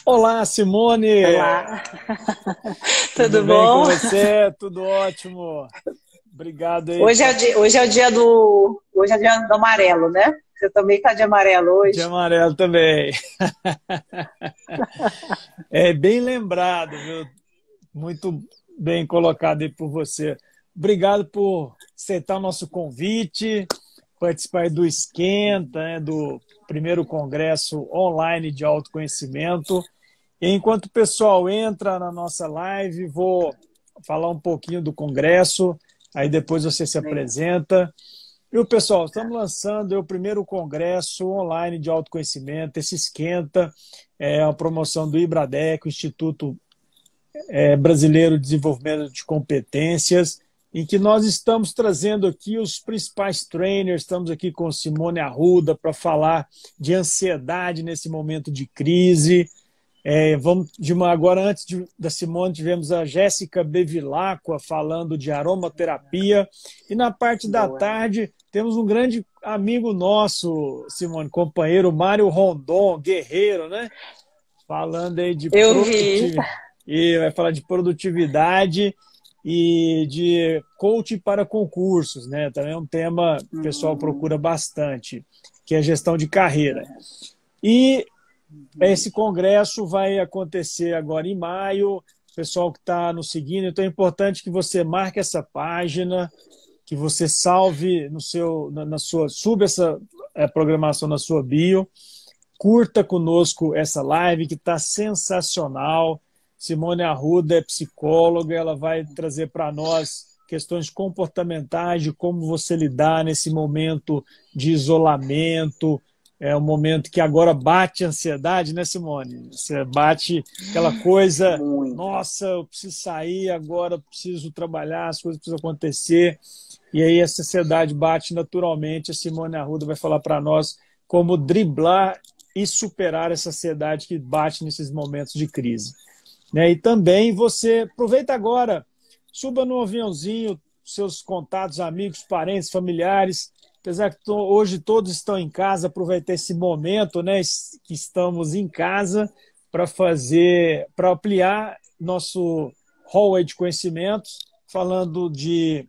Olá, Simone! Olá, Tudo tudo bem com bom? você? Tudo ótimo. Obrigado aí Hoje é o dia do amarelo, né? Você também tá de amarelo de hoje? amarelo também. É bem lembrado, viu? Muito bem colocado aí por você. Obrigado por aceitar o nosso convite, participar aí do Esquenta, né, do primeiro congresso online de autoconhecimento. E enquanto o pessoal entra na nossa live, vou falar um pouquinho do congresso, aí depois você se Legal. apresenta. E o pessoal, estamos lançando o primeiro congresso online de autoconhecimento, esse Esquenta, é a promoção do IBRADEC, o Instituto Brasileiro de Desenvolvimento de Competências, em que nós estamos trazendo aqui os principais trainers, estamos aqui com Simone Arruda para falar de ansiedade nesse momento de crise. Agora, da Simone, tivemos a Jéssica Bevilacqua falando de aromaterapia. E na parte da Boa. tarde, temos um grande amigo nosso, Simone, companheiro Mário Rondon, guerreiro, né? Falando aí de Eu vi. produtividade. E vai falar de produtividade e de coaching para concursos, né? Também é um tema que o pessoal procura bastante, que é gestão de carreira. E esse congresso vai acontecer agora em maio. O pessoal que está nos seguindo, então é importante que você marque essa página, que você salve no seu, na sua, suba essa programação na sua bio, curta conosco essa live que está sensacional. Simone Arruda é psicóloga, ela vai trazer para nós questões comportamentais de como você lidar nesse momento de isolamento. É um momento que agora bate a ansiedade, né, Simone? Você bate aquela coisa, Muito. nossa, eu preciso sair agora, eu preciso trabalhar, as coisas precisam acontecer. E aí a ansiedade bate naturalmente. A Simone Arruda vai falar para nós como driblar e superar essa ansiedade que bate nesses momentos de crise. Né? E também você aproveita agora, suba no aviãozinho, seus contatos, amigos, parentes, familiares. Apesar que hoje todos estão em casa, aproveitar esse momento, né, que estamos em casa para ampliar nosso hall de conhecimentos, falando de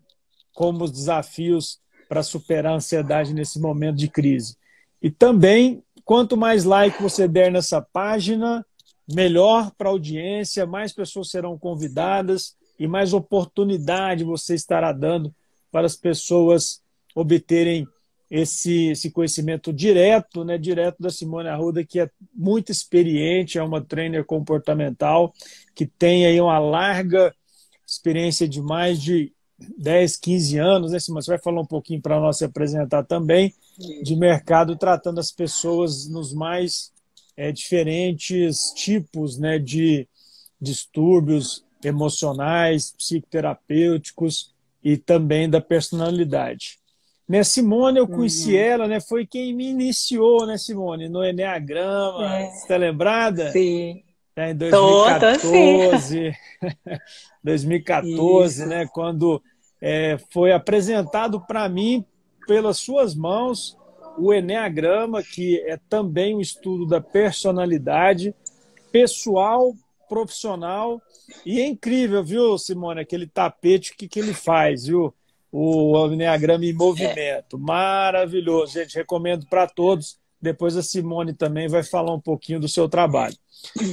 como os desafios para superar a ansiedade nesse momento de crise. E também, quanto mais like você der nessa página, melhor para a audiência, mais pessoas serão convidadas e mais oportunidade você estará dando para as pessoas obterem esse conhecimento direto, né, direto da Simone Arruda, que é muito experiente, é uma trainer comportamental, que tem aí uma larga experiência de mais de 10, 15 anos, né, Simone? Você vai falar um pouquinho para nós se apresentar também, de mercado, tratando as pessoas nos mais diferentes tipos, né, de distúrbios emocionais, psicoterapêuticos e também da personalidade. Né, Simone, eu conheci ela, né, foi quem me iniciou, né, Simone, no Eneagrama. Você está lembrada? Sim. Em Tô sim. 2014, 2014, Isso. né, quando foi apresentado para mim pelas suas mãos o Eneagrama, que é também um estudo da personalidade pessoal, profissional, e é incrível, viu, Simone, aquele tapete que ele faz, viu? O Eneagrama em movimento. Maravilhoso, gente, recomendo para todos. Depois a Simone também vai falar um pouquinho do seu trabalho.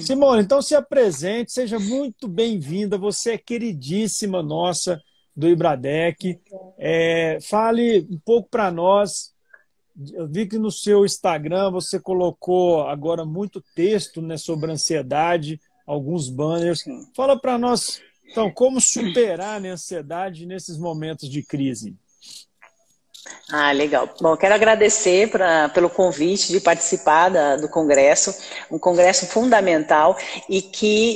Simone, então se apresente, seja muito bem-vinda, você é queridíssima nossa do Ibradec. Fale um pouco para nós. Eu vi que no seu Instagram você colocou agora muito texto, né, sobre ansiedade, alguns banners. Sim. Fala para nós, então, como superar a ansiedade nesses momentos de crise. Ah, legal. Bom, quero agradecer pelo convite de participar do congresso, um congresso fundamental e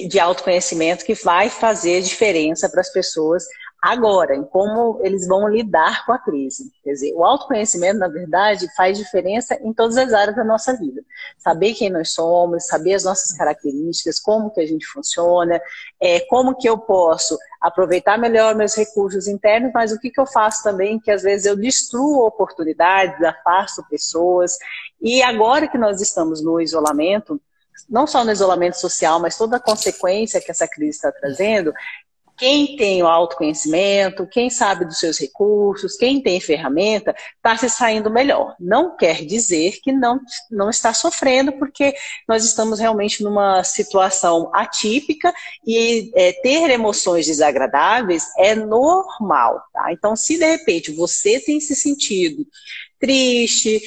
de autoconhecimento que vai fazer diferença para as pessoas agora, em como eles vão lidar com a crise. Quer dizer, o autoconhecimento, na verdade, faz diferença em todas as áreas da nossa vida. Saber quem nós somos, saber as nossas características, como que a gente funciona, como que eu posso aproveitar melhor meus recursos internos, mas o que eu faço também, que às vezes eu destruo oportunidades, afasto pessoas. E agora que nós estamos no isolamento, não só no isolamento social, mas toda a consequência que essa crise está trazendo, quem tem o autoconhecimento, quem sabe dos seus recursos, quem tem ferramenta, está se saindo melhor. Não quer dizer que não está sofrendo, porque nós estamos realmente numa situação atípica e ter emoções desagradáveis é normal. Tá? Então, se de repente você tem se sentido triste,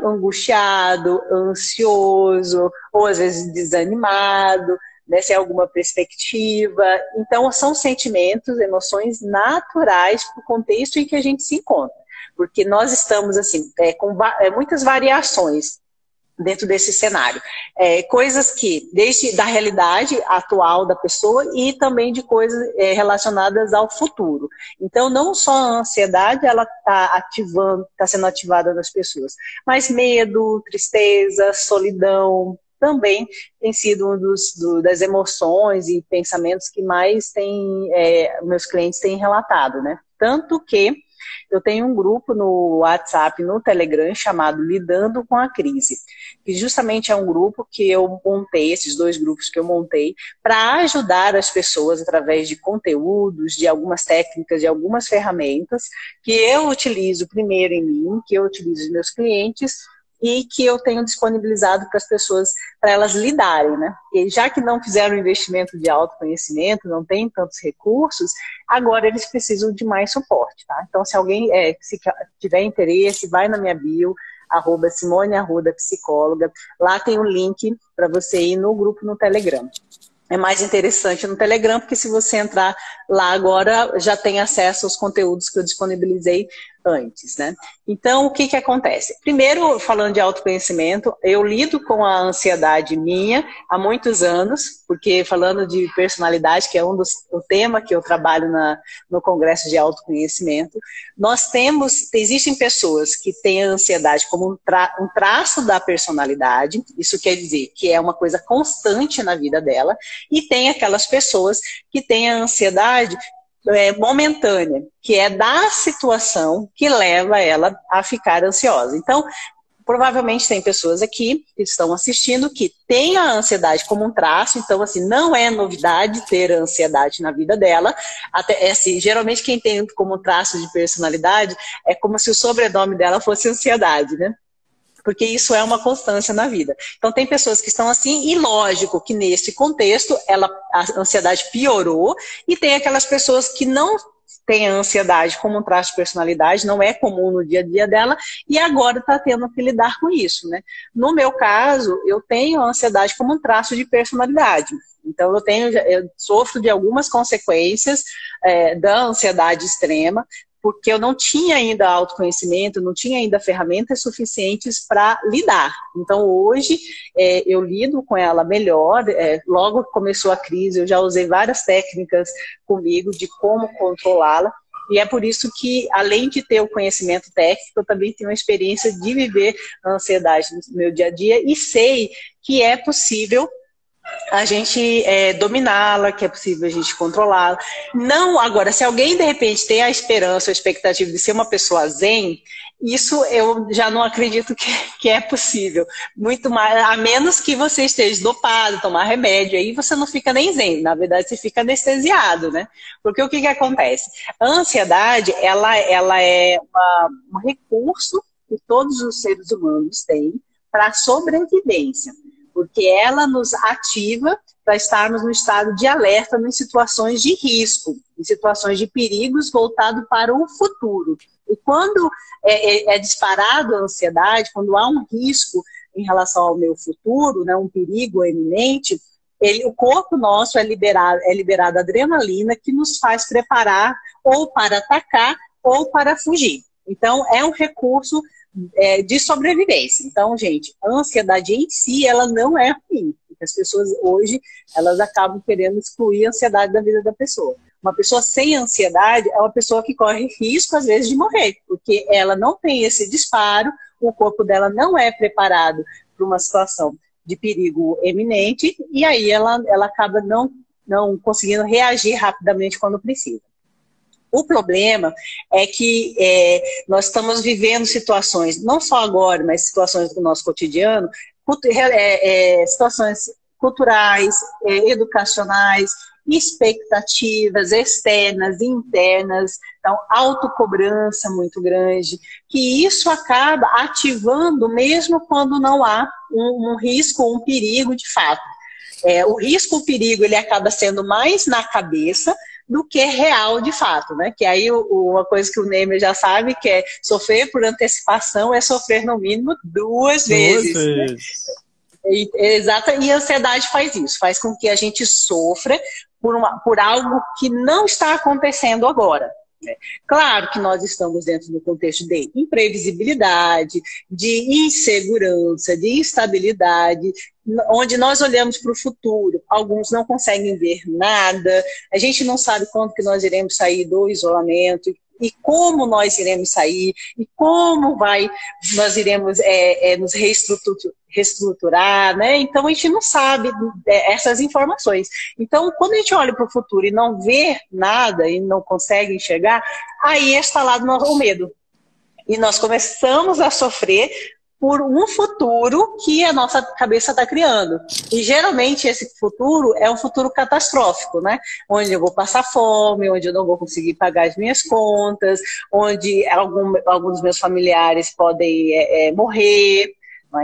angustiado, ansioso, ou às vezes desanimado, né, se é alguma perspectiva. Então, são sentimentos, emoções naturais para o contexto em que a gente se encontra. Porque nós estamos, assim, com muitas variações dentro desse cenário. Coisas que, desde da realidade atual da pessoa e também de coisas relacionadas ao futuro. Então, não só a ansiedade, ela está sendo ativada nas pessoas, mas medo, tristeza, solidão, também tem sido das emoções e pensamentos que mais meus clientes têm relatado, né? Tanto que eu tenho um grupo no WhatsApp, no Telegram, chamado Lidando com a Crise, que justamente é um grupo que eu montei, esses 2 grupos que eu montei, para ajudar as pessoas através de conteúdos, de algumas técnicas, de algumas ferramentas que eu utilizo primeiro em mim, que eu utilizo nos meus clientes, e que eu tenho disponibilizado para as pessoas, para elas lidarem, né? E já que não fizeram investimento de autoconhecimento, não tem tantos recursos, agora eles precisam de mais suporte, tá? Então, se alguém se tiver interesse, vai na minha bio, @Simone Psicóloga, lá tem um link para você ir no grupo no Telegram. É mais interessante no Telegram, porque se você entrar lá agora, já tem acesso aos conteúdos que eu disponibilizei antes, né? Então, o que acontece? Primeiro, falando de autoconhecimento, eu lido com a ansiedade minha há muitos anos, porque falando de personalidade, que é o tema que eu trabalho no Congresso de Autoconhecimento, existem pessoas que têm a ansiedade como um traço da personalidade, isso quer dizer que é uma coisa constante na vida dela, e tem aquelas pessoas que têm a ansiedade momentânea, que é da situação que leva ela a ficar ansiosa. Então, provavelmente tem pessoas aqui que estão assistindo que têm a ansiedade como um traço, então assim, não é novidade ter a ansiedade na vida dela. Até, assim, geralmente quem tem como traço de personalidade é como se o sobrenome dela fosse ansiedade, né? Porque isso é uma constância na vida. Então, tem pessoas que estão assim, e lógico que nesse contexto a ansiedade piorou, e tem aquelas pessoas que não têm a ansiedade como um traço de personalidade, não é comum no dia a dia dela, e agora está tendo que lidar com isso, né? No meu caso, eu tenho a ansiedade como um traço de personalidade. Então, eu sofro de algumas consequências da ansiedade extrema, porque eu não tinha ainda autoconhecimento, não tinha ainda ferramentas suficientes para lidar. Então, hoje, eu lido com ela melhor. Logo que começou a crise, eu já usei várias técnicas comigo de como controlá-la. E é por isso que, além de ter o conhecimento técnico, eu também tenho a experiência de viver a ansiedade no meu dia a dia e sei que é possível a gente dominá-la, que é possível a gente controlá-la. Não, agora, se alguém de repente tem a esperança, a expectativa de ser uma pessoa zen, isso eu já não acredito que é possível. Muito mais, a menos que você esteja dopado, tomar remédio, aí você não fica nem zen, na verdade você fica anestesiado, né? Porque o que acontece? A ansiedade, ela é um recurso que todos os seres humanos têm para a sobrevivência, porque ela nos ativa para estarmos no estado de alerta em situações de risco, em situações de perigos voltado para o futuro. E quando é disparado a ansiedade, quando há um risco em relação ao meu futuro, né, um perigo eminente, o corpo nosso é liberado adrenalina, que nos faz preparar ou para atacar ou para fugir. Então, é um recurso de sobrevivência. Então, gente, a ansiedade em si, ela não é ruim. Porque as pessoas hoje, elas acabam querendo excluir a ansiedade da vida da pessoa. Uma pessoa sem ansiedade é uma pessoa que corre risco, às vezes, de morrer, porque ela não tem esse disparo, o corpo dela não é preparado para uma situação de perigo eminente, e aí ela acaba não conseguindo reagir rapidamente quando precisa. O problema é que nós estamos vivendo situações, não só agora, mas situações do nosso cotidiano, situações culturais, educacionais, expectativas externas e internas, então autocobrança muito grande, que isso acaba ativando mesmo quando não há um risco, um perigo de fato. O risco, o perigo, ele acaba sendo mais na cabeça do que real de fato, né? Que aí uma coisa que o Neymer já sabe, que é sofrer por antecipação é sofrer no mínimo duas vezes. Né? Exato, e a ansiedade faz isso, faz com que a gente sofra por algo que não está acontecendo agora. Claro que nós estamos dentro do contexto de imprevisibilidade, de insegurança, de instabilidade, onde nós olhamos para o futuro, alguns não conseguem ver nada, a gente não sabe quando que nós iremos sair do isolamento, e como nós iremos sair, e como nós iremos nos reestruturar, né? Então a gente não sabe essas informações. Então, quando a gente olha para o futuro e não vê nada, e não consegue enxergar, aí está lá o medo. E nós começamos a sofrer por um futuro que a nossa cabeça está criando. E geralmente esse futuro é um futuro catastrófico, né? Onde eu vou passar fome, onde eu não vou conseguir pagar as minhas contas, onde alguns dos meus familiares podem morrer.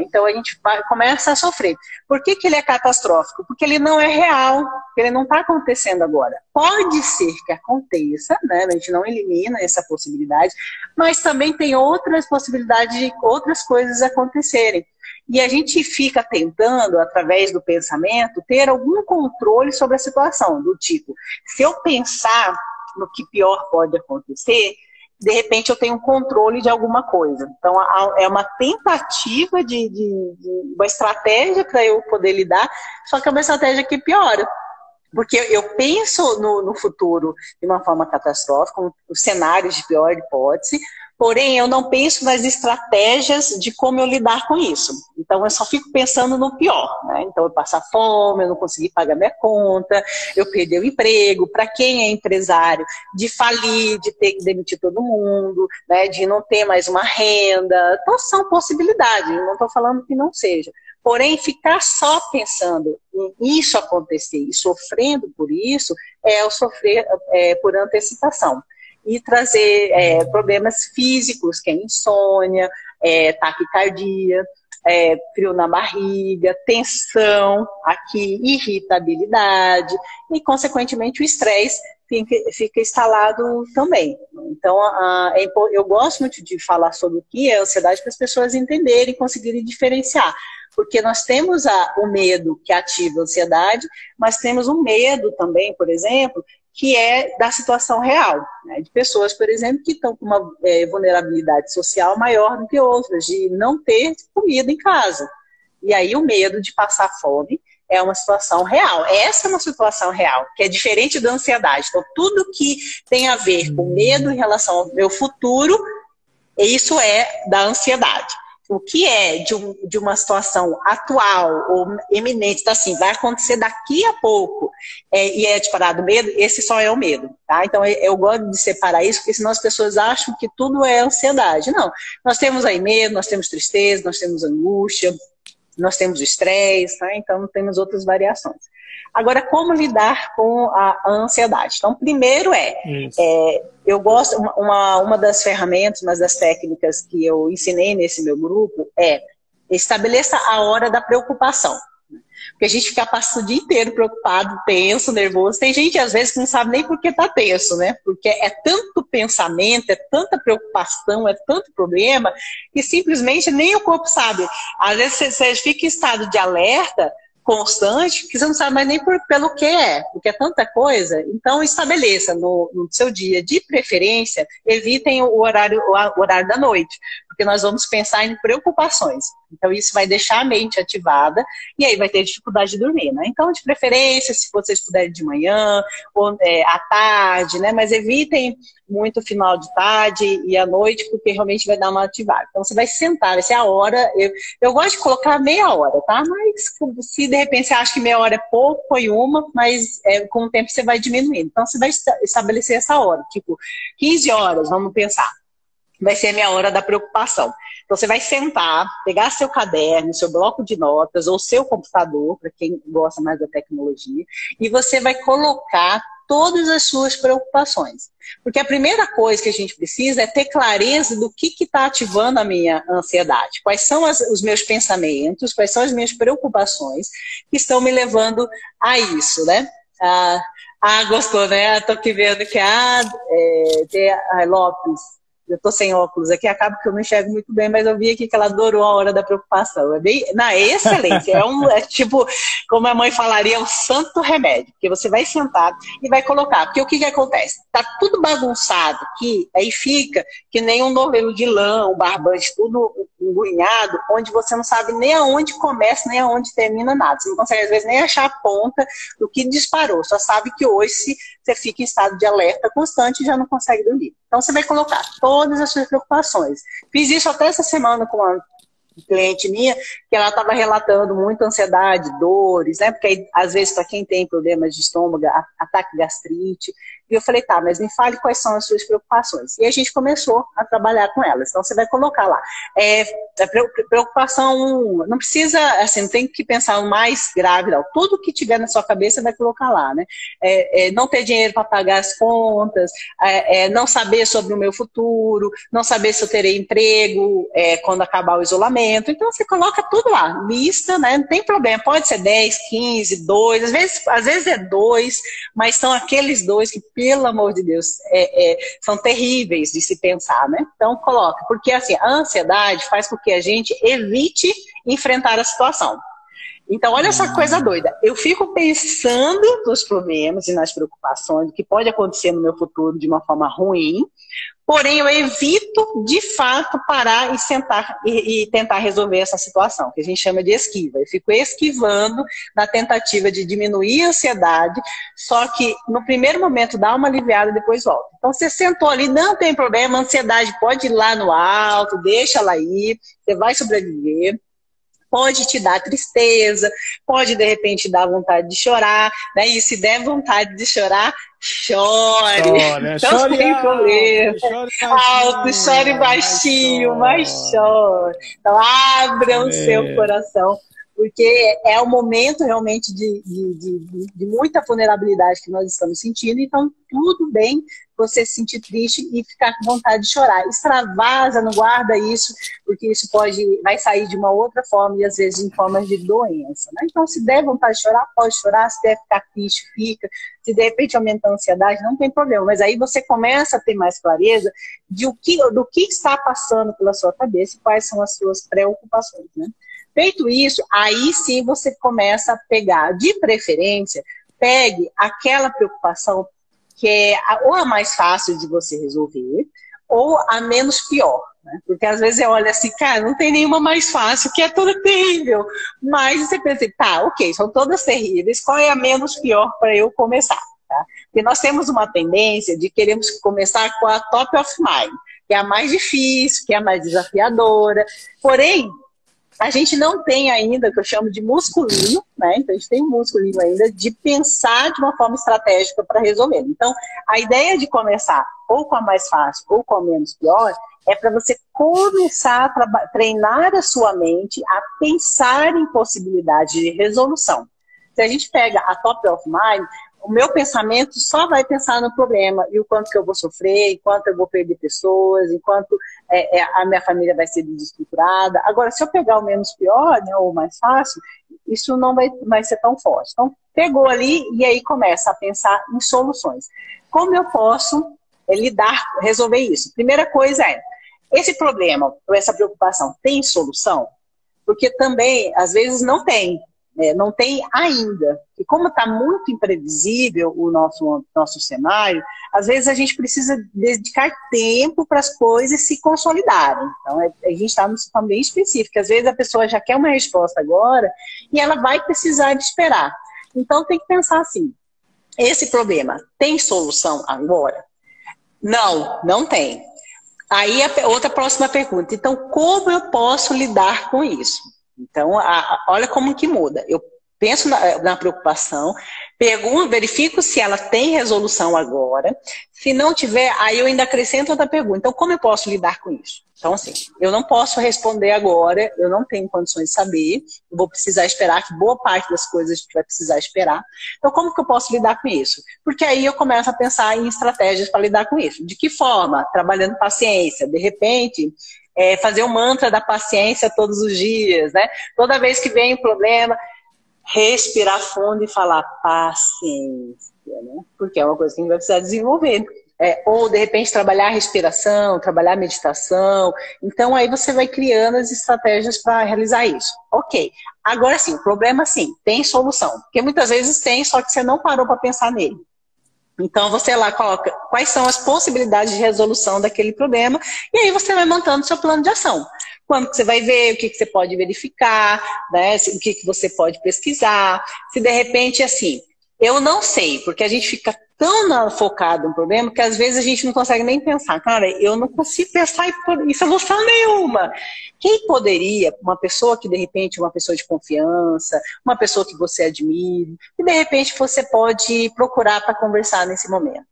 Então a gente começa a sofrer. Por que ele é catastrófico? Porque ele não é real, porque ele não está acontecendo agora. Pode ser que aconteça, né? A gente não elimina essa possibilidade, mas também tem outras possibilidades de outras coisas acontecerem. E a gente fica tentando, através do pensamento, ter algum controle sobre a situação, do tipo, se eu pensar no que pior pode acontecer, de repente eu tenho um controle de alguma coisa. Então, é uma tentativa de uma estratégia para eu poder lidar, só que é uma estratégia que piora. Porque eu penso no futuro de uma forma catastrófica, com os cenários de pior hipótese, porém eu não penso nas estratégias de como eu lidar com isso. Então eu só fico pensando no pior, né? Então eu passar fome, eu não conseguir pagar minha conta, eu perder o emprego, para quem é empresário, de falir, de ter que demitir todo mundo, né? De não ter mais uma renda. Então são possibilidades, não estou falando que não seja. Porém, ficar só pensando em isso acontecer e sofrendo por isso é o sofrer por antecipação. E trazer problemas físicos, que é insônia, taquicardia, frio na barriga, tensão aqui, irritabilidade e, consequentemente, o estresse fica instalado também. Então, eu gosto muito de falar sobre o que é ansiedade para as pessoas entenderem e conseguirem diferenciar. Porque nós temos o medo que ativa a ansiedade, mas temos um medo também, por exemplo, que é da situação real, né? De pessoas, por exemplo, que estão com uma vulnerabilidade social maior do que outras, de não ter comida em casa. E aí o medo de passar fome é uma situação real. Essa é uma situação real, que é diferente da ansiedade. Então, tudo que tem a ver com medo em relação ao meu futuro, isso é da ansiedade. O que é de uma situação atual ou eminente, tá assim, vai acontecer daqui a pouco e é disparado medo, esse só é o medo, tá? Então eu gosto de separar isso, porque senão as pessoas acham que tudo é ansiedade. Não, nós temos aí medo, nós temos tristeza, nós temos angústia, nós temos estresse, tá? Então temos outras variações. Agora, como lidar com a ansiedade? Então, primeiro eu gosto, uma das ferramentas, uma das técnicas que eu ensinei nesse meu grupo é estabeleça a hora da preocupação. Porque a gente fica passando o dia inteiro preocupado, tenso, nervoso. Tem gente, às vezes, que não sabe nem por que está tenso, né? Porque é tanto pensamento, é tanta preocupação, é tanto problema, que simplesmente nem o corpo sabe. Às vezes você fica em estado de alerta constante, que você não sabe mais nem pelo que porque é tanta coisa. Então, estabeleça no seu dia, de preferência, evitem o horário da noite, porque nós vamos pensar em preocupações. Então, isso vai deixar a mente ativada e aí vai ter dificuldade de dormir, né? Então, de preferência, se vocês puderem de manhã ou à tarde, né? Mas evitem muito final de tarde e à noite, porque realmente vai dar uma ativada. Então, você vai sentar, vai ser a hora. Eu gosto de colocar meia hora, tá? Mas se de repente você acha que meia hora é pouco, põe uma, mas com o tempo você vai diminuindo. Então, você vai estabelecer essa hora, tipo 15 horas, vamos pensar. vai ser a minha hora da preocupação. Então, você vai sentar, pegar seu caderno, seu bloco de notas ou seu computador, para quem gosta mais da tecnologia, e você vai colocar todas as suas preocupações. Porque a primeira coisa que a gente precisa é ter clareza do que está ativando a minha ansiedade. Quais são os meus pensamentos, quais são as minhas preocupações que estão me levando a isso, né? Gostou, né? Estou aqui vendo que a Lopes, eu estou sem óculos aqui, acaba que eu não enxergo muito bem, mas eu vi aqui que ela adorou a hora da preocupação. É excelente. É tipo, como a mãe falaria, um santo remédio. Porque você vai sentar e vai colocar. Porque o que acontece? Tá tudo bagunçado aqui, aí fica que nem um novelo de lã, um barbante, tudo engurrinhado, onde você não sabe nem aonde começa, nem aonde termina nada. Você não consegue, às vezes, nem achar a ponta do que disparou. Só sabe que hoje você fica em estado de alerta constante e já não consegue dormir. Então, você vai colocar todas as suas preocupações. Fiz isso até essa semana com uma cliente minha, que ela estava relatando muita ansiedade, dores, né? Porque aí, às vezes, para quem tem problemas de estômago, ataque de gastrite. E eu falei, tá, mas me fale quais são as suas preocupações. E a gente começou a trabalhar com elas. Então, você vai colocar lá. Preocupação, não precisa, assim, não tem que pensar o mais grave, não. Tudo que tiver na sua cabeça, vai colocar lá, né? Não ter dinheiro para pagar as contas, não saber sobre o meu futuro, não saber se eu terei emprego quando acabar o isolamento. Então, você coloca tudo lá, lista, né? Não tem problema, pode ser 10, 15, 2, às vezes é 2, mas são aqueles 2 que, pelo amor de Deus, são terríveis de se pensar, né? Então, coloca, porque assim, a ansiedade faz com que a gente evite enfrentar a situação. Então, olha essa coisa doida. Eu fico pensando nos problemas e nas preocupações, do que pode acontecer no meu futuro de uma forma ruim, porém eu evito, de fato, parar e sentar e tentar resolver essa situação, que a gente chama de esquiva. Eu fico esquivando na tentativa de diminuir a ansiedade, só que no primeiro momento dá uma aliviada e depois volta. Então você sentou ali, não tem problema, a ansiedade pode ir lá no alto, deixa ela ir, você vai sobreviver. Pode te dar tristeza, pode de repente dar vontade de chorar, né? E se der vontade de chorar, chore. Não tem problema. Alto, chore baixinho, mas chore. Então abra o seu coração, porque é um momento realmente de muita vulnerabilidade que nós estamos sentindo, então tudo bem você se sentir triste e ficar com vontade de chorar. Extravasa, não guarda isso, porque isso vai sair de uma outra forma e às vezes em forma de doença, né? Então, se der vontade de chorar, pode chorar, se der ficar triste, fica. Se de repente aumentar a ansiedade, não tem problema. Mas aí você começa a ter mais clareza do que está passando pela sua cabeça e quais são as suas preocupações, né? Feito isso, aí sim você começa a pegar, de preferência, pegue aquela preocupação que é ou a mais fácil de você resolver, ou a menos pior, né? Porque às vezes eu olho assim, cara, não tem nenhuma mais fácil, que é toda terrível. Mas você pensa, tá, ok, são todas terríveis, qual é a menos pior para eu começar? Tá? Porque nós temos uma tendência de queremos começar com a top of mind, que é a mais difícil, que é a mais desafiadora. Porém, a gente não tem ainda, que eu chamo de musculinho, né? Então a gente tem um musculinho ainda de pensar de uma forma estratégica para resolver. Então, a ideia de começar ou com a mais fácil ou com a menos pior é para você começar a treinar a sua mente a pensar em possibilidades de resolução. Se a gente pega a top of mind, o meu pensamento só vai pensar no problema e o quanto que eu vou sofrer, e quanto eu vou perder pessoas, e quanto a minha família vai ser desestruturada. Agora, se eu pegar o menos pior, né, ou o mais fácil, isso não vai ser tão forte. Então, pegou ali e aí começa a pensar em soluções. Como eu posso resolver isso? Primeira coisa esse problema ou essa preocupação tem solução? Porque também, às vezes, não tem. Não tem ainda. E como está muito imprevisível o nosso cenário, às vezes a gente precisa dedicar tempo para as coisas se consolidarem. Então, a gente está num situação bem específico. Às vezes a pessoa já quer uma resposta agora e ela vai precisar de esperar. Então, tem que pensar assim, esse problema tem solução agora? Não, não tem. Aí outra próxima pergunta. Então, como eu posso lidar com isso? Então, olha como que muda. Eu penso na preocupação, pergunto, verifico se ela tem resolução agora. Se não tiver, aí eu ainda acrescento outra pergunta. Então, como eu posso lidar com isso? Então, assim, eu não posso responder agora, eu não tenho condições de saber, eu vou precisar esperar, que boa parte das coisas a gente vai precisar esperar. Então, como que eu posso lidar com isso? Porque aí eu começo a pensar em estratégias para lidar com isso. De que forma? Trabalhando paciência. De repente, fazer o mantra da paciência todos os dias, né? Toda vez que vem um problema, respirar fundo e falar paciência, né? Porque é uma coisa que a gente vai precisar desenvolver. Ou, de repente, trabalhar a respiração, trabalhar a meditação. Então, aí você vai criando as estratégias para realizar isso. Ok. Agora, sim, o problema, sim, tem solução. Porque muitas vezes tem, só que você não parou para pensar nele. Então, você lá coloca quais são as possibilidades de resolução daquele problema e aí você vai montando seu plano de ação. Quando que você vai ver, o que você pode verificar, né? O que você pode pesquisar. Se, de repente, assim, eu não sei, porque a gente fica tão focado no problema que, às vezes, a gente não consegue nem pensar. Cara, eu não consigo pensar em solução nenhuma. Quem poderia, uma pessoa que, de repente, é uma pessoa de confiança, uma pessoa que você admira, e, de repente, você pode procurar para conversar nesse momento?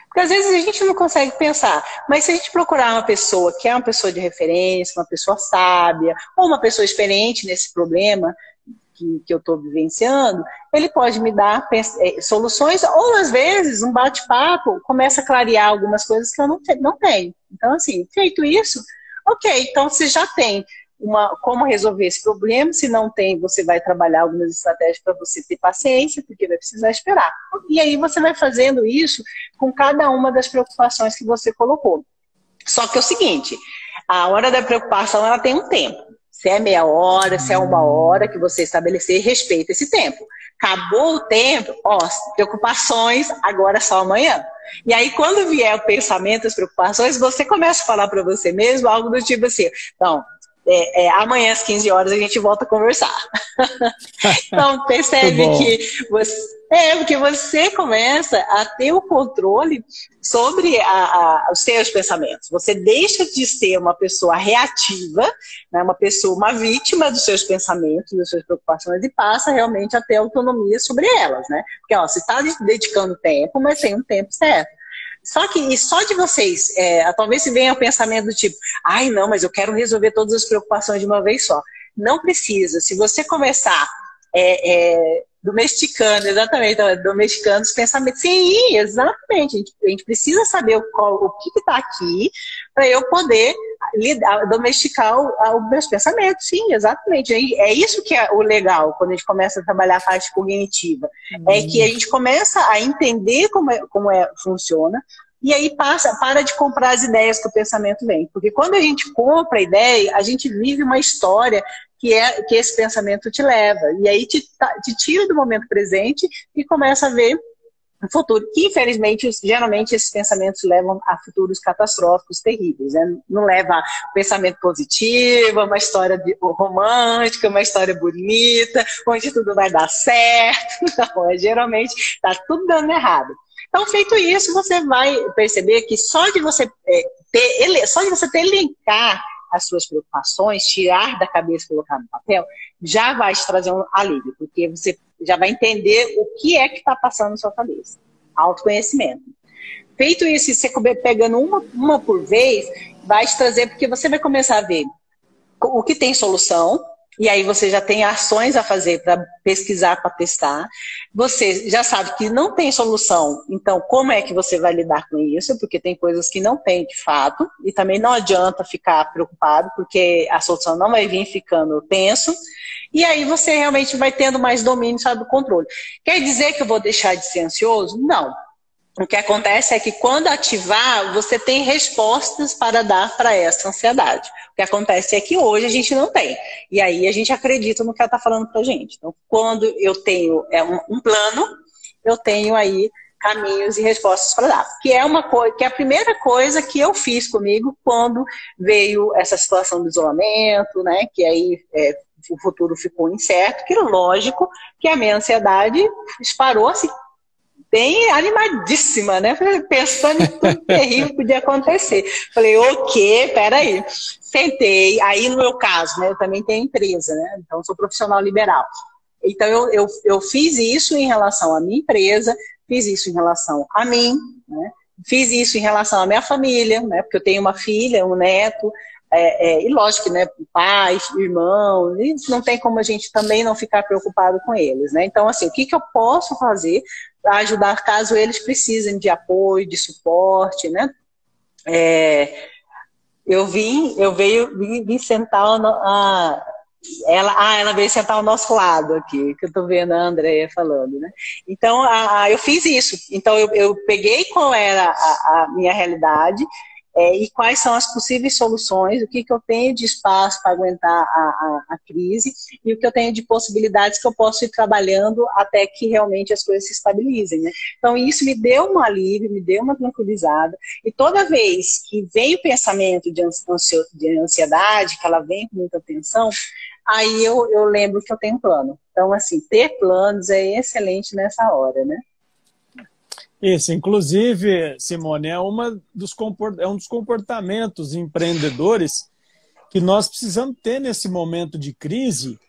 Porque, às vezes, a gente não consegue pensar, mas se a gente procurar uma pessoa que é uma pessoa de referência, uma pessoa sábia, ou uma pessoa experiente nesse problema que eu estou vivenciando, ele pode me dar soluções, ou, às vezes, um bate-papo começa a clarear algumas coisas que eu não tenho. Então, assim, feito isso, ok, então você já tem como resolver esse problema. Se não tem, você vai trabalhar algumas estratégias para você ter paciência, porque vai precisar esperar. E aí você vai fazendo isso com cada uma das preocupações que você colocou. Só que é o seguinte, a hora da preocupação ela tem um tempo. Se é meia hora, se é uma hora que você estabelecer, respeita esse tempo. Acabou o tempo, preocupações, agora é só amanhã. E aí, quando vier o pensamento, as preocupações, você começa a falar para você mesmo algo do tipo assim, então, amanhã às 15 horas a gente volta a conversar. Então, percebe que porque você começa a ter o controle sobre os seus pensamentos. Você deixa de ser uma pessoa reativa, né, uma vítima dos seus pensamentos, das suas preocupações, e passa realmente a ter autonomia sobre elas, né? Porque você está dedicando tempo, mas tem um tempo certo. Só de vocês, talvez se venha o pensamento do tipo, ai não, mas eu quero resolver todas as preocupações de uma vez só. Não precisa. Se você começar domesticando, exatamente, domesticando os pensamentos. Sim, exatamente. A gente precisa saber o que está aqui para eu poder domesticar os meus pensamentos. Sim, exatamente. É isso que é o legal quando a gente começa a trabalhar a parte cognitiva. É que a gente começa a entender como funciona. E aí para de comprar as ideias que o pensamento vem. Porque quando a gente compra a ideia, a gente vive uma história que esse pensamento te leva. E aí te tira do momento presente e começa a ver um futuro. Que, infelizmente, geralmente esses pensamentos levam a futuros catastróficos terríveis. Né? Não leva a pensamento positivo, uma história romântica, uma história bonita, onde tudo vai dar certo. Não, geralmente está tudo dando errado. Então, feito isso, você vai perceber que só de você elencar as suas preocupações, tirar da cabeça e colocar no papel, já vai te trazer um alívio, porque você já vai entender o que é que está passando na sua cabeça. Autoconhecimento. Feito isso, e você pegando uma por vez, vai te trazer, porque você vai começar a ver o que tem solução, e aí você já tem ações a fazer para pesquisar, para testar. Você já sabe que não tem solução, então como é que você vai lidar com isso? Porque tem coisas que não tem de fato, e também não adianta ficar preocupado, porque a solução não vai vir ficando tenso. E aí você realmente vai tendo mais domínio, sabe, do controle. Quer dizer que eu vou deixar de ser ansioso? Não. O que acontece é que quando ativar, você tem respostas para dar para essa ansiedade. O que acontece é que hoje a gente não tem. E aí a gente acredita no que ela está falando para a gente. Então, quando eu tenho um plano, eu tenho aí caminhos e respostas para dar. Que é a primeira coisa que eu fiz comigo quando veio essa situação do isolamento, né? Que aí o futuro ficou incerto, que lógico que a minha ansiedade disparou assim, bem animadíssima, né? Pensando em tudo terrível que podia acontecer. Falei, peraí. Sentei. Aí, no meu caso, né? Eu também tenho empresa, né? Então, sou profissional liberal. Então, eu fiz isso em relação à minha empresa, fiz isso em relação a mim, né? Fiz isso em relação à minha família, né? Porque eu tenho uma filha, um neto, e lógico, né? Pais, irmãos, e não tem como a gente também não ficar preocupado com eles, né? Então, assim, o que eu posso fazer para ajudar caso eles precisem de apoio, de suporte, né? Eu vim sentar ela veio sentar ao nosso lado aqui, que eu estou vendo a Andréia falando, né? Então, eu fiz isso. Então, eu peguei qual era a minha realidade e quais são as possíveis soluções, o que eu tenho de espaço para aguentar a crise e o que eu tenho de possibilidades que eu posso ir trabalhando até que realmente as coisas se estabilizem, né? Então, isso me deu um alívio, me deu uma tranquilizada. E toda vez que vem o pensamento de ansiedade, que ela vem com muita tensão, aí eu lembro que eu tenho um plano. Então, assim, ter planos é excelente nessa hora, né? Isso, inclusive, Simone, é um dos comportamentos empreendedores que nós precisamos ter nesse momento de crise,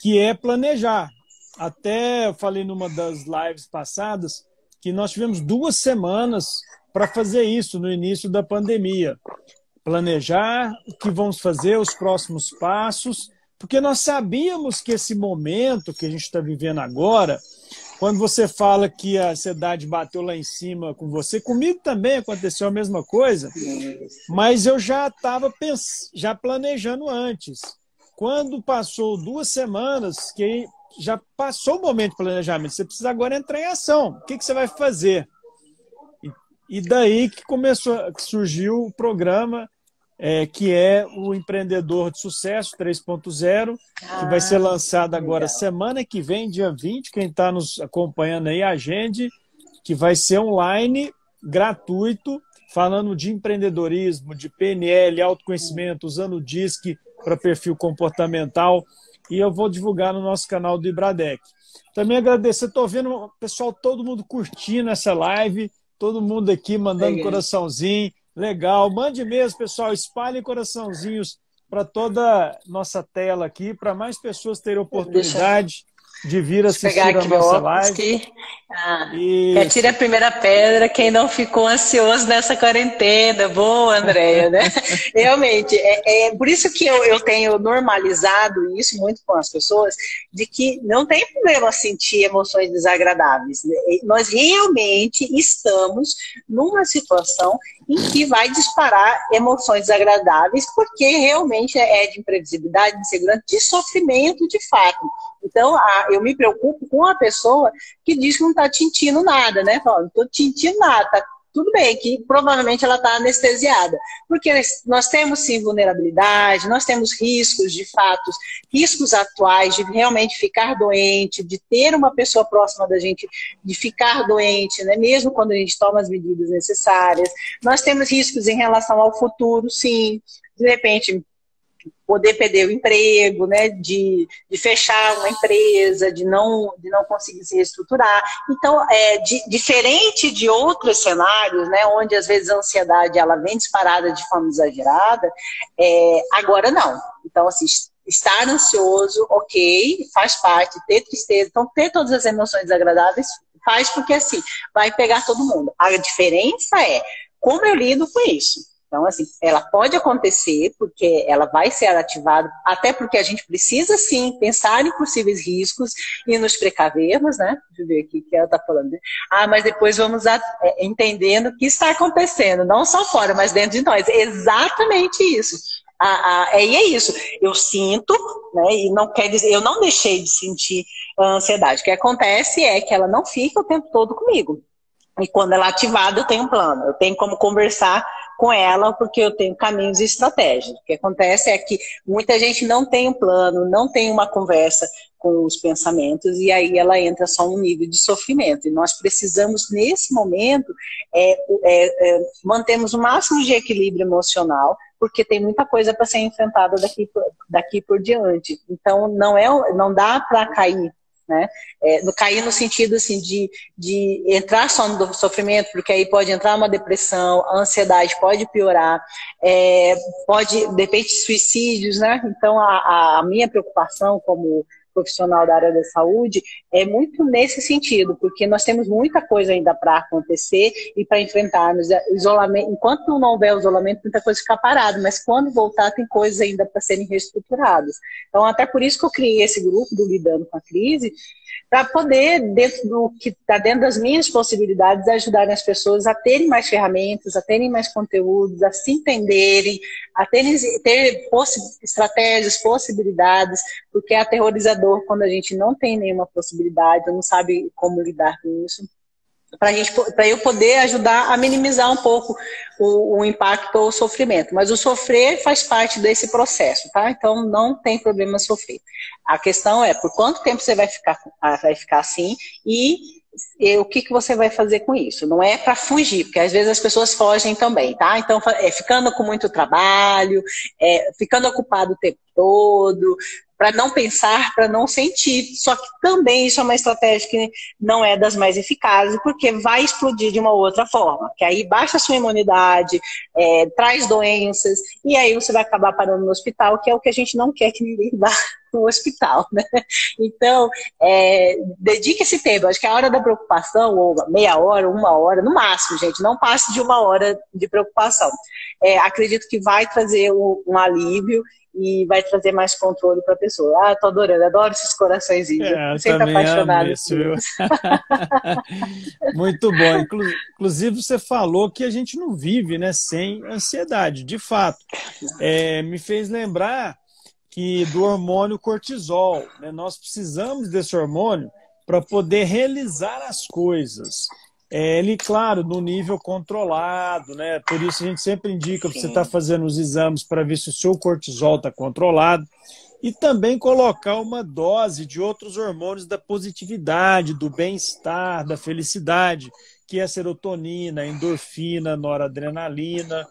que é planejar. Até eu falei numa das lives passadas que nós tivemos 2 semanas para fazer isso no início da pandemia. Planejar o que vamos fazer, os próximos passos, porque nós sabíamos que esse momento que a gente está vivendo agora, quando você fala que a ansiedade bateu lá em cima com você, comigo também aconteceu a mesma coisa, mas eu já estava já planejando antes. Quando passou 2 semanas, que já passou o momento de planejamento, você precisa agora entrar em ação. O que você vai fazer? E daí que que surgiu o programa, que é o Empreendedor de Sucesso 3.0, que vai ser lançado agora semana que vem, dia 20. Quem está nos acompanhando aí, agende, que vai ser online, gratuito, falando de empreendedorismo, de PNL, autoconhecimento, usando o DISC para perfil comportamental, e eu vou divulgar no nosso canal do Ibradec. Também agradecer, estou vendo o pessoal, todo mundo curtindo essa live, todo mundo aqui mandando coraçãozinho. Legal, mande mesmo, pessoal, espalhem coraçãozinhos para toda a nossa tela aqui, para mais pessoas terem oportunidade de vir assistir a nossa live. Que atire a primeira pedra quem não ficou ansioso nessa quarentena. Boa, Andréia, né? Realmente, por isso que eu tenho normalizado isso muito com as pessoas, de que não tem problema sentir emoções desagradáveis. Nós realmente estamos numa situação em que vai disparar emoções desagradáveis, porque realmente é de imprevisibilidade, de insegurança, de sofrimento de fato. Então, eu me preocupo com a pessoa que diz que não está tintindo nada, né? Fala, não estou tintindo nada, tá tudo bem, que provavelmente ela está anestesiada. Porque nós temos, sim, vulnerabilidade, nós temos riscos de fatos, riscos atuais de realmente ficar doente, de ter uma pessoa próxima da gente, de ficar doente, né? Mesmo quando a gente toma as medidas necessárias. Nós temos riscos em relação ao futuro, sim. De repente, poder perder o emprego, né, de fechar uma empresa, de não conseguir se reestruturar. Então, diferente de outros cenários, né, onde às vezes a ansiedade ela vem disparada de forma exagerada, agora não. Então, assim, estar ansioso, ok, faz parte, ter tristeza, então ter todas as emoções desagradáveis faz, porque assim, vai pegar todo mundo. A diferença é como eu lido com isso. Então, assim, ela pode acontecer, porque ela vai ser ativada, até porque a gente precisa, sim, pensar em possíveis riscos e nos precavermos, né? Deixa eu ver aqui o que ela está falando. Mas depois vamos entendendo o que está acontecendo, não só fora, mas dentro de nós. Exatamente isso. E é isso. Eu sinto, né? E não quer dizer, eu não deixei de sentir a ansiedade. O que acontece é que ela não fica o tempo todo comigo. E quando ela é ativada, eu tenho um plano. Eu tenho como conversar com ela, porque eu tenho caminhos e estratégias. O que acontece é que muita gente não tem um plano, não tem uma conversa com os pensamentos, e aí ela entra só num nível de sofrimento. E nós precisamos, nesse momento, mantermos o máximo de equilíbrio emocional, porque tem muita coisa para ser enfrentada daqui por diante. Então, não dá para cair, né? Cair no sentido assim, de entrar só no sofrimento, porque aí pode entrar uma depressão, a ansiedade pode piorar, pode, de repente, suicídios, né? Então, a minha preocupação como profissional da área da saúde, é muito nesse sentido, porque nós temos muita coisa ainda para acontecer e para enfrentarmos. Isolamento, enquanto não houver isolamento, muita coisa fica parada, mas quando voltar, tem coisas ainda para serem reestruturadas. Então, até por isso que eu criei esse grupo do Lidando com a Crise, para poder, dentro do que está dentro das minhas possibilidades, ajudar as pessoas a terem mais ferramentas, a terem mais conteúdos, a se entenderem, a ter estratégias, possibilidades, porque é aterrorizador quando a gente não tem nenhuma possibilidade, não sabe como lidar com isso. Para eu poder ajudar a minimizar um pouco o impacto ou o sofrimento. Mas o sofrer faz parte desse processo, tá? Então não tem problema sofrer. A questão é por quanto tempo você vai ficar assim e o que você vai fazer com isso. Não é para fugir, porque às vezes as pessoas fogem também, tá? Então, ficando com muito trabalho, ficando ocupado o tempo todo, para não pensar, para não sentir. Só que também isso é uma estratégia que não é das mais eficazes, porque vai explodir de uma outra forma. Que aí baixa a sua imunidade, traz doenças, e aí você vai acabar parando no hospital, que é o que a gente não quer que ninguém vá no hospital, né? Então, dedique esse tempo. Acho que a hora da preocupação, ou meia hora, uma hora, no máximo, gente, não passe de uma hora de preocupação. Acredito que vai trazer um alívio e vai trazer mais controle para a pessoa. Tô adorando, adoro esses coraçõezinhos. Eu sempre apaixonada. Muito bom. Inclusive, você falou que a gente não vive, né, sem ansiedade. De fato, me fez lembrar do hormônio cortisol, né? Nós precisamos desse hormônio para poder realizar as coisas. Ele, claro, no nível controlado, né? Por isso a gente sempre indica para você estar fazendo os exames para ver se o seu cortisol está controlado e também colocar uma dose de outros hormônios da positividade, do bem-estar, da felicidade, que é a serotonina, a endorfina, a noradrenalina,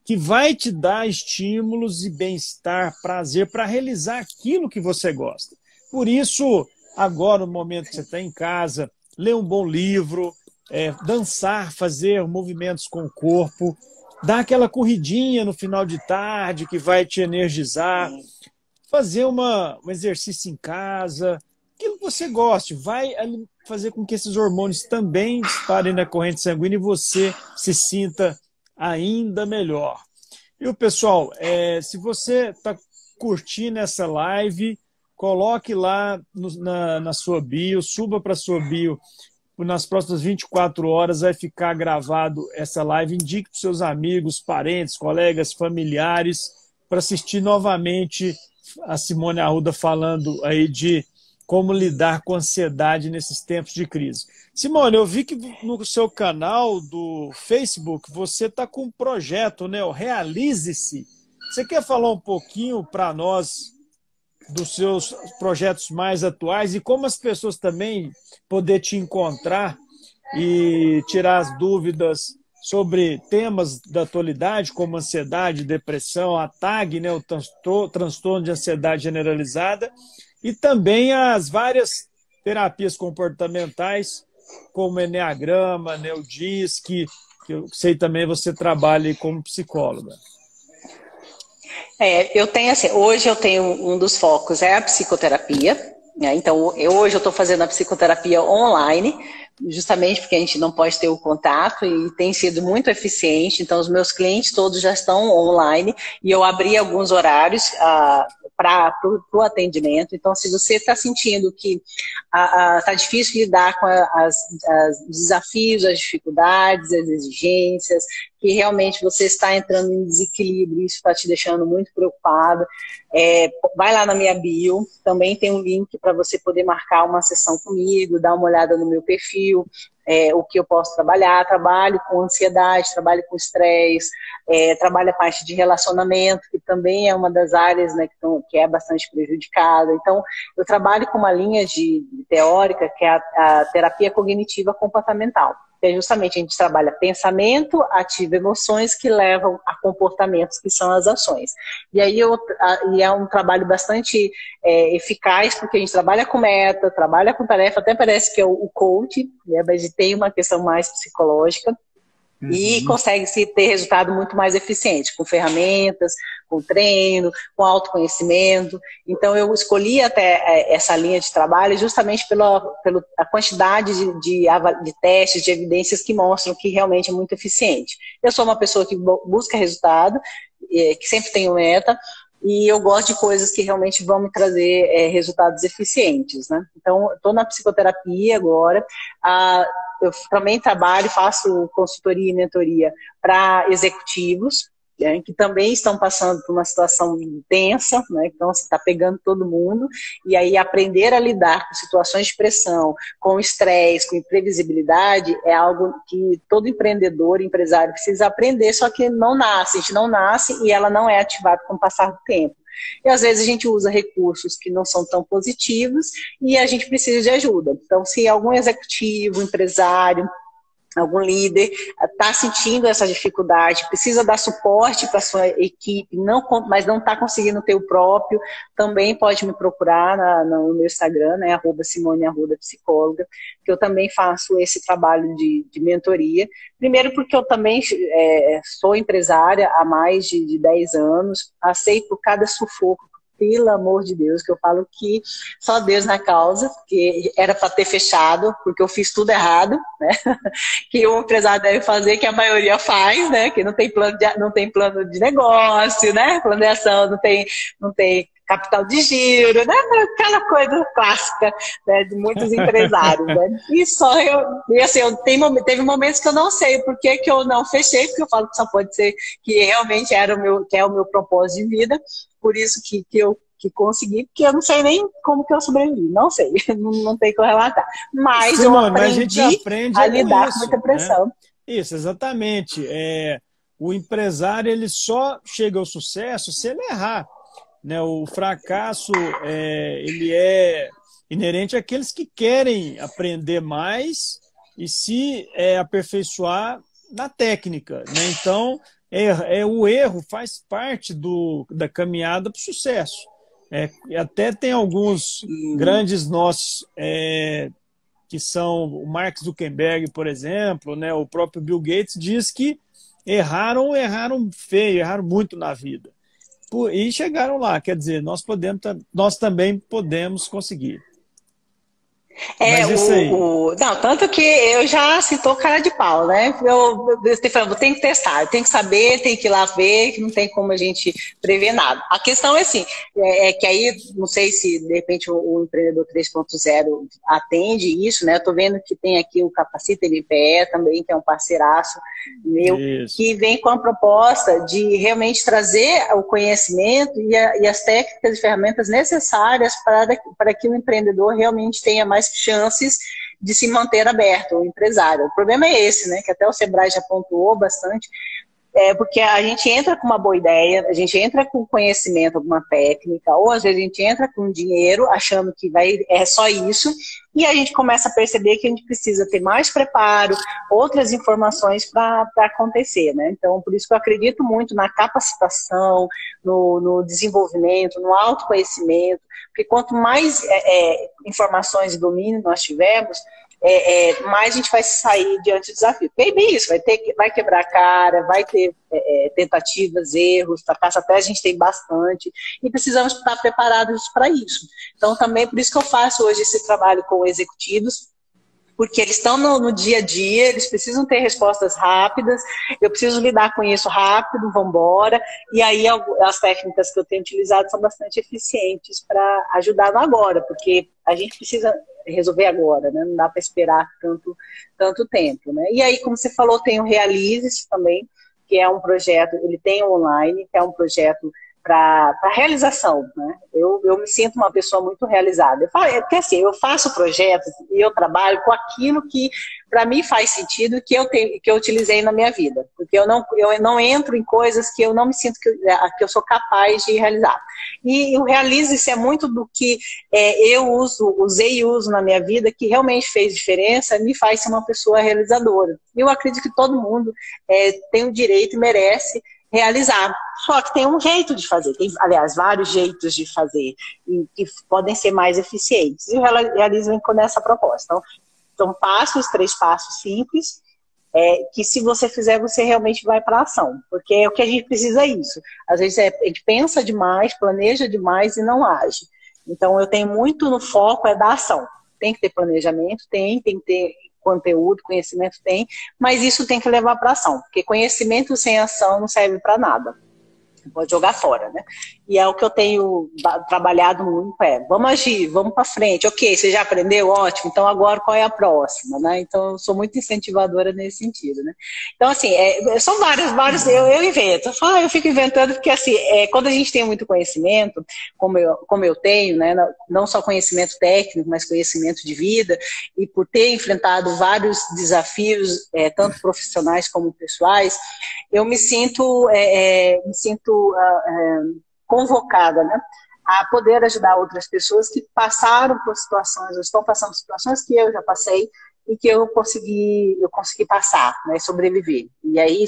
que vai te dar estímulos e bem-estar, prazer para realizar aquilo que você gosta. Por isso, agora, no momento que você está em casa, ler um bom livro, dançar, fazer movimentos com o corpo, dar aquela corridinha no final de tarde que vai te energizar, fazer um exercício em casa, aquilo que você goste, vai fazer com que esses hormônios também disparem na corrente sanguínea e você se sinta ainda melhor. E pessoal, se você está curtindo essa live, coloque lá na sua bio, suba para a sua bio. Nas próximas 24 horas vai ficar gravado essa live. Indique para os seus amigos, parentes, colegas, familiares, para assistir novamente a Simone Arruda falando aí de como lidar com ansiedade nesses tempos de crise. Simone, eu vi que no seu canal do Facebook você está com um projeto, né? O Realize-se. Você quer falar um pouquinho para nós dos seus projetos mais atuais e como as pessoas também poder te encontrar e tirar as dúvidas sobre temas da atualidade, como ansiedade, depressão, a TAG, né, o transtorno de ansiedade generalizada, e também as várias terapias comportamentais, como Eneagrama, Neudisc, que eu sei também você trabalha como psicóloga. Eu tenho assim, hoje eu tenho um dos focos é a psicoterapia, né? Então hoje eu estou fazendo a psicoterapia online, justamente porque a gente não pode ter o contato e tem sido muito eficiente. Então os meus clientes todos já estão online e eu abri alguns horários para o atendimento. Então se você está sentindo que está difícil lidar com os desafios, as dificuldades, as exigências, que realmente você está entrando em desequilíbrio, isso está te deixando muito preocupado, vai lá na minha bio, também tem um link para você poder marcar uma sessão comigo, dar uma olhada no meu perfil, o que eu posso trabalhar. Trabalho com ansiedade, trabalho com estresse, trabalho a parte de relacionamento, que também é uma das áreas, né, que é bastante prejudicada. Então, eu trabalho com uma linha teórica, que é a terapia cognitiva comportamental. Que é justamente a gente trabalha pensamento, ativa emoções que levam a comportamentos que são as ações. E aí é um trabalho bastante eficaz, porque a gente trabalha com meta, trabalha com tarefa, até parece que é o coach, né, mas tem uma questão mais psicológica. E consegue-se ter resultado muito mais eficiente, com ferramentas, com treino, com autoconhecimento. Então, eu escolhi até essa linha de trabalho justamente pela quantidade de testes, de evidências que mostram que realmente é muito eficiente. Eu sou uma pessoa que busca resultado, que sempre tenho meta, e eu gosto de coisas que realmente vão me trazer resultados eficientes, né? Então, estou na psicoterapia agora, eu também trabalho, faço consultoria e mentoria para executivos, né, que também estão passando por uma situação tensa, né, então você está pegando todo mundo, e aí aprender a lidar com situações de pressão, com estresse, com imprevisibilidade, é algo que todo empreendedor, empresário precisa aprender, só que não nasce, a gente não nasce e ela não é ativada com o passar do tempo. E às vezes a gente usa recursos que não são tão positivos e a gente precisa de ajuda. Então, se algum executivo, empresário, algum líder está sentindo essa dificuldade, precisa dar suporte para a sua equipe, mas não está conseguindo ter o próprio, também pode me procurar no meu Instagram, né, @Simone_Psicóloga, que eu também faço esse trabalho de mentoria. Primeiro porque eu também sou empresária há mais de 10 anos, aceito cada sufoco, pelo amor de Deus, que eu falo que só Deus na causa, porque era para ter fechado, porque eu fiz tudo errado, né? Que o empresário deve fazer, que a maioria faz, né? Que não tem plano de negócio, né? Plano de ação, não tem capital de giro, né? Aquela coisa clássica, né, de muitos empresários, né? Teve momentos que eu não sei por que eu não fechei, porque eu falo que só pode ser que realmente que é o meu propósito de vida, por isso que eu consegui, porque eu não sei nem como que eu sobrevivi, não sei, não tem como relatar. Mas Simone, eu aprendi a lidar com muita pressão. Né? Isso, exatamente. O empresário, ele só chega ao sucesso se ele errar. Né? O fracasso ele é inerente àqueles que querem aprender mais e se aperfeiçoar na técnica. Né? Então, o erro faz parte da caminhada para o sucesso. Até tem alguns grandes nossos que são o Mark Zuckerberg, por exemplo, né? O próprio Bill Gates diz que erraram feio, erraram muito na vida. E chegaram lá, quer dizer, nós também podemos conseguir. Mas isso aí. Não, tanto que eu já citou cara de pau, né? Eu tenho que testar, eu tenho que saber, tenho que ir lá ver, que não tem como a gente prever nada. A questão é assim, que aí, não sei se de repente o empreendedor 3.0 atende isso, né? Eu tô vendo que tem aqui o Capacita MPE também, que é um parceiraço meu, isso, que vem com a proposta de realmente trazer o conhecimento e as técnicas e ferramentas necessárias para que o empreendedor realmente tenha mais chances de se manter aberto, o empresário. O problema é esse, né, que até o Sebrae já pontuou bastante, porque a gente entra com uma boa ideia, a gente entra com conhecimento, alguma técnica, ou às vezes a gente entra com dinheiro, achando que é só isso, e a gente começa a perceber que a gente precisa ter mais preparo, outras informações para acontecer, né? Então, por isso que eu acredito muito na capacitação, no desenvolvimento, no autoconhecimento, porque quanto mais informações e domínio nós tivermos, mais a gente vai sair diante do desafio. Bem isso, vai quebrar a cara, vai ter tentativas, erros, fracasso, até a gente tem bastante, e precisamos estar preparados para isso. Então, também, por isso que eu faço hoje esse trabalho com executivos, porque eles estão no dia a dia, eles precisam ter respostas rápidas, eu preciso lidar com isso rápido, vamos embora, e aí as técnicas que eu tenho utilizado são bastante eficientes para ajudar no agora, porque a gente precisa resolver agora, né? Não dá para esperar tanto tempo, né? E aí, como você falou, tem o Realizes também, que é um projeto, ele tem online, que é um projeto para realização, né? Eu me sinto uma pessoa muito realizada. Porque assim, eu faço projetos e eu trabalho com aquilo que para mim faz sentido, que eu utilizei na minha vida, porque eu não entro em coisas que eu não me sinto que eu sou capaz de realizar. E o Realize-se é muito do que eu usei e uso na minha vida, que realmente fez diferença, me faz ser uma pessoa realizadora. E eu acredito que todo mundo tem o direito e merece realizar. Só que tem um jeito de fazer, tem, aliás, vários jeitos de fazer, e que podem ser mais eficientes. E o Realize vem com essa proposta. Então, 3 passos simples, que se você fizer, você realmente vai para a ação. Porque o que a gente precisa é isso. Às vezes a gente pensa demais, planeja demais e não age. Então, eu tenho muito no foco da ação. Tem que ter planejamento, tem que ter conteúdo, conhecimento tem, mas isso tem que levar para ação, porque conhecimento sem ação não serve para nada. Pode jogar fora, né? E é o que eu tenho trabalhado muito, vamos agir, vamos para frente. Ok, você já aprendeu? Ótimo. Então agora qual é a próxima, né? Então eu sou muito incentivadora nesse sentido, né? Então assim, são vários, eu invento. Eu fico inventando porque assim, quando a gente tem muito conhecimento, como eu tenho, né? Não só conhecimento técnico, mas conhecimento de vida, e por ter enfrentado vários desafios, tanto profissionais como pessoais, eu me sinto convocada, né, a poder ajudar outras pessoas que passaram por situações, ou estão passando por situações que eu já passei e que eu consegui passar, né, sobreviver. E aí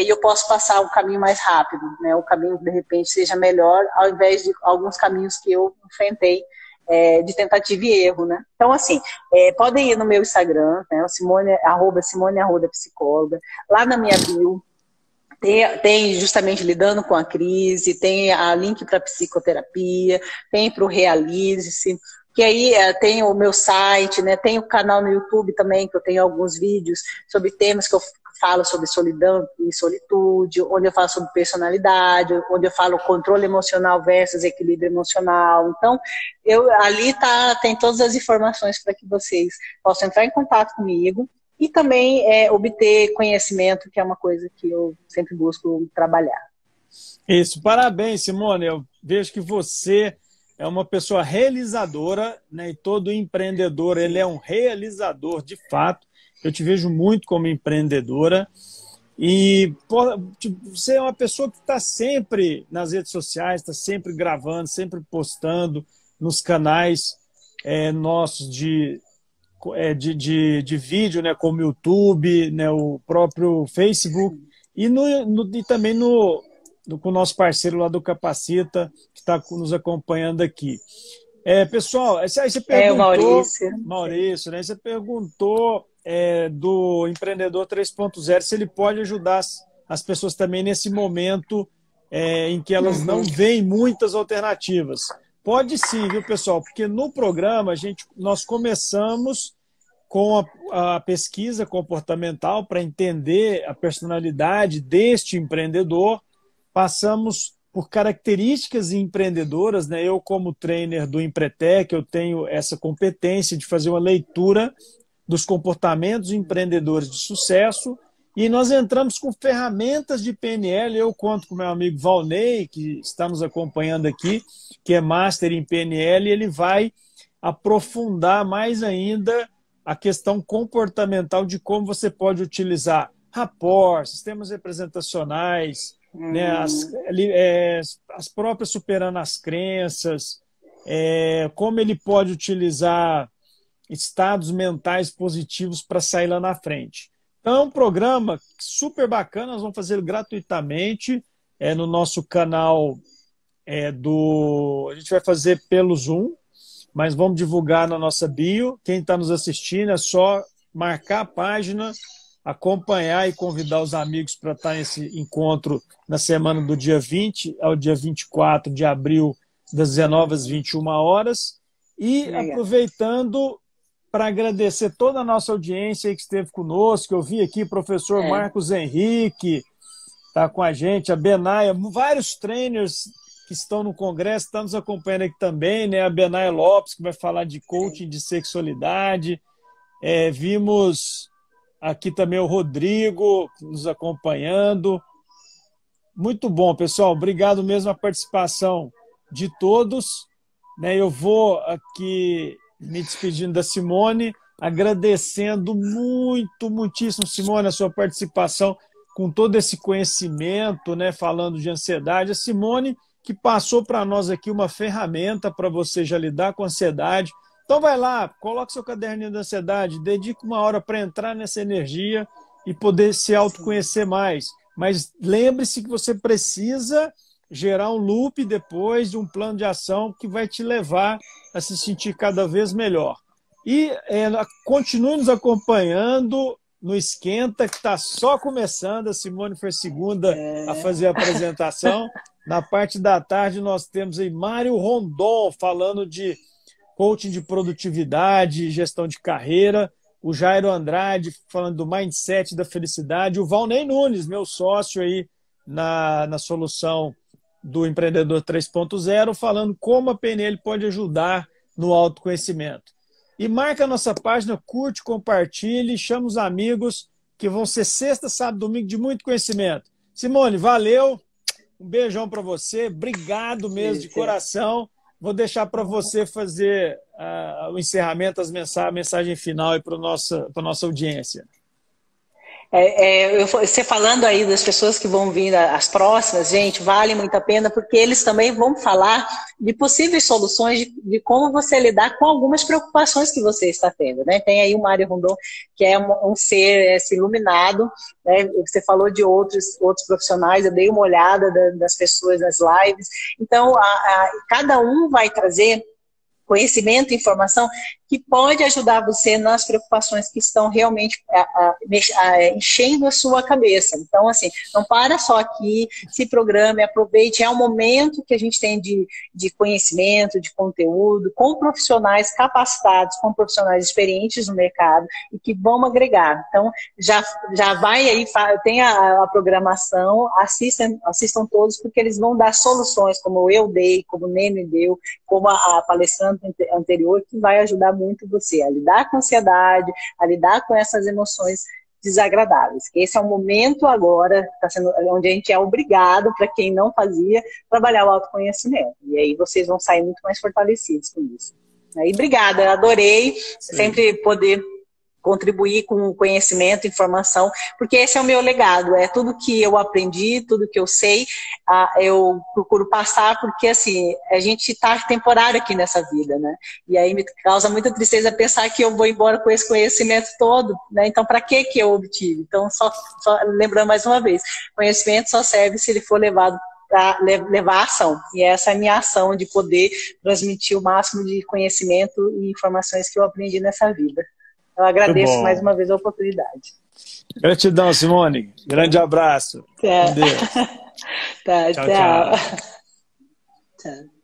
eu posso passar um caminho mais rápido, né, o caminho de repente seja melhor, ao invés de alguns caminhos que eu enfrentei de tentativa e erro, né? Então, assim, podem ir no meu Instagram, né, @Simone Arruda Psicóloga, lá na minha bio, tem justamente lidando com a crise, tem a link para psicoterapia, tem para o Realize-se, que aí tem o meu site, né, tem o canal no YouTube também, que eu tenho alguns vídeos sobre temas que eu falo sobre solidão e solitude, onde eu falo sobre personalidade, onde eu falo controle emocional versus equilíbrio emocional. Então, ali tem todas as informações para que vocês possam entrar em contato comigo, e também obter conhecimento, que é uma coisa que eu sempre busco trabalhar. Isso, parabéns, Simone. Eu vejo que você é uma pessoa realizadora, né? E todo empreendedor, ele é um realizador, de fato. Eu te vejo muito como empreendedora. E você é uma pessoa que está sempre nas redes sociais, está sempre gravando, sempre postando nos canais nossos de vídeo, né, como o YouTube, né, o próprio Facebook, e também com o nosso parceiro lá do Capacita, que está nos acompanhando aqui. Pessoal, aí você perguntou... o Maurício, né, você perguntou do Empreendedor 3.0, se ele pode ajudar as pessoas também nesse momento em que elas não veem muitas alternativas. Pode sim, viu, pessoal? Porque no programa nós começamos com a pesquisa comportamental para entender a personalidade deste empreendedor. Passamos por características empreendedoras, né? Eu, como trainer do Empretec, eu tenho essa competência de fazer uma leitura dos comportamentos empreendedores de sucesso. E nós entramos com ferramentas de PNL. Eu conto com meu amigo Valnei, que está nos acompanhando aqui, que é Master em PNL, e ele vai aprofundar mais ainda a questão comportamental de como você pode utilizar rapport, sistemas representacionais, né, as próprias superando as crenças, como ele pode utilizar estados mentais positivos para sair lá na frente. Então, é um programa super bacana, nós vamos fazer gratuitamente no nosso canal a gente vai fazer pelo Zoom, mas vamos divulgar na nossa bio. Quem está nos assistindo é só marcar a página, acompanhar e convidar os amigos para estar nesse encontro na semana do dia 20 ao dia 24 de abril, das 19 às 21 horas. E aproveitando para agradecer toda a nossa audiência que esteve conosco. Eu vi aqui o professor Marcos Henrique, está com a gente, a Benaia, vários trainers que estão no congresso, estão nos acompanhando aqui também, né? A Benaia Lopes, que vai falar de coaching de sexualidade. Vimos aqui também o Rodrigo nos acompanhando. Muito bom, pessoal. Obrigado mesmo a participação de todos. Eu vou aqui me despedindo da Simone, agradecendo muitíssimo, Simone, a sua participação com todo esse conhecimento, né, falando de ansiedade. A Simone, que passou para nós aqui uma ferramenta para você já lidar com a ansiedade. Então vai lá, coloque seu caderninho da ansiedade, dedique uma hora para entrar nessa energia e poder se autoconhecer mais. Mas lembre-se que você precisa gerar um loop depois de um plano de ação que vai te levar a se sentir cada vez melhor. E continue nos acompanhando no Esquenta, que está só começando. A Simone foi a segunda a fazer a apresentação. Na parte da tarde, nós temos aí Mário Rondon falando de coaching de produtividade, gestão de carreira. O Jairo Andrade falando do mindset da felicidade. O Valnei Nunes, meu sócio aí na solução do Empreendedor 3.0, falando como a PNL pode ajudar no autoconhecimento. E marca a nossa página, curte, compartilhe, chama os amigos, que vão ser sexta, sábado, domingo de muito conhecimento. Simone, valeu, um beijão para você, obrigado mesmo de coração. Vou deixar para você fazer o encerramento, a mensagem final para a nossa audiência. Você falando aí das pessoas que vão vir as próximas, gente, vale muito a pena, porque eles também vão falar de possíveis soluções de como você lidar com algumas preocupações que você está tendo, né? Tem aí o Mário Rondon, que é um ser iluminado, né? Você falou de outros profissionais, eu dei uma olhada das pessoas nas lives. Então, cada um vai trazer conhecimento e informação que pode ajudar você nas preocupações que estão realmente enchendo a sua cabeça. Então, assim, não para só aqui, se programe, aproveite. É um momento que a gente tem de conhecimento, de conteúdo, com profissionais capacitados, com profissionais experientes no mercado e que vão agregar. Então, já vai aí, tem a programação, assistam todos, porque eles vão dar soluções, como eu dei, como o Nene deu, como a palestrante anterior, que vai ajudar muito você a lidar com a ansiedade, a lidar com essas emoções desagradáveis. Esse é o momento agora, onde a gente é obrigado, para quem não fazia, trabalhar o autoconhecimento. E aí vocês vão sair muito mais fortalecidos com isso. Aí, obrigada, adorei sempre poder contribuir com conhecimento, informação, porque esse é o meu legado, é tudo que eu aprendi, tudo que eu sei, eu procuro passar, porque assim, a gente está temporário aqui nessa vida, né? E aí me causa muita tristeza pensar que eu vou embora com esse conhecimento todo, né? Então, para que eu obtive? Então, só lembrando mais uma vez, conhecimento só serve se ele for levado para levar a ação. E essa é a minha ação de poder transmitir o máximo de conhecimento e informações que eu aprendi nessa vida. Eu agradeço mais uma vez a oportunidade. Gratidão, Simone. Grande abraço. Tchau. Com Deus. Tá, tchau. Tchau.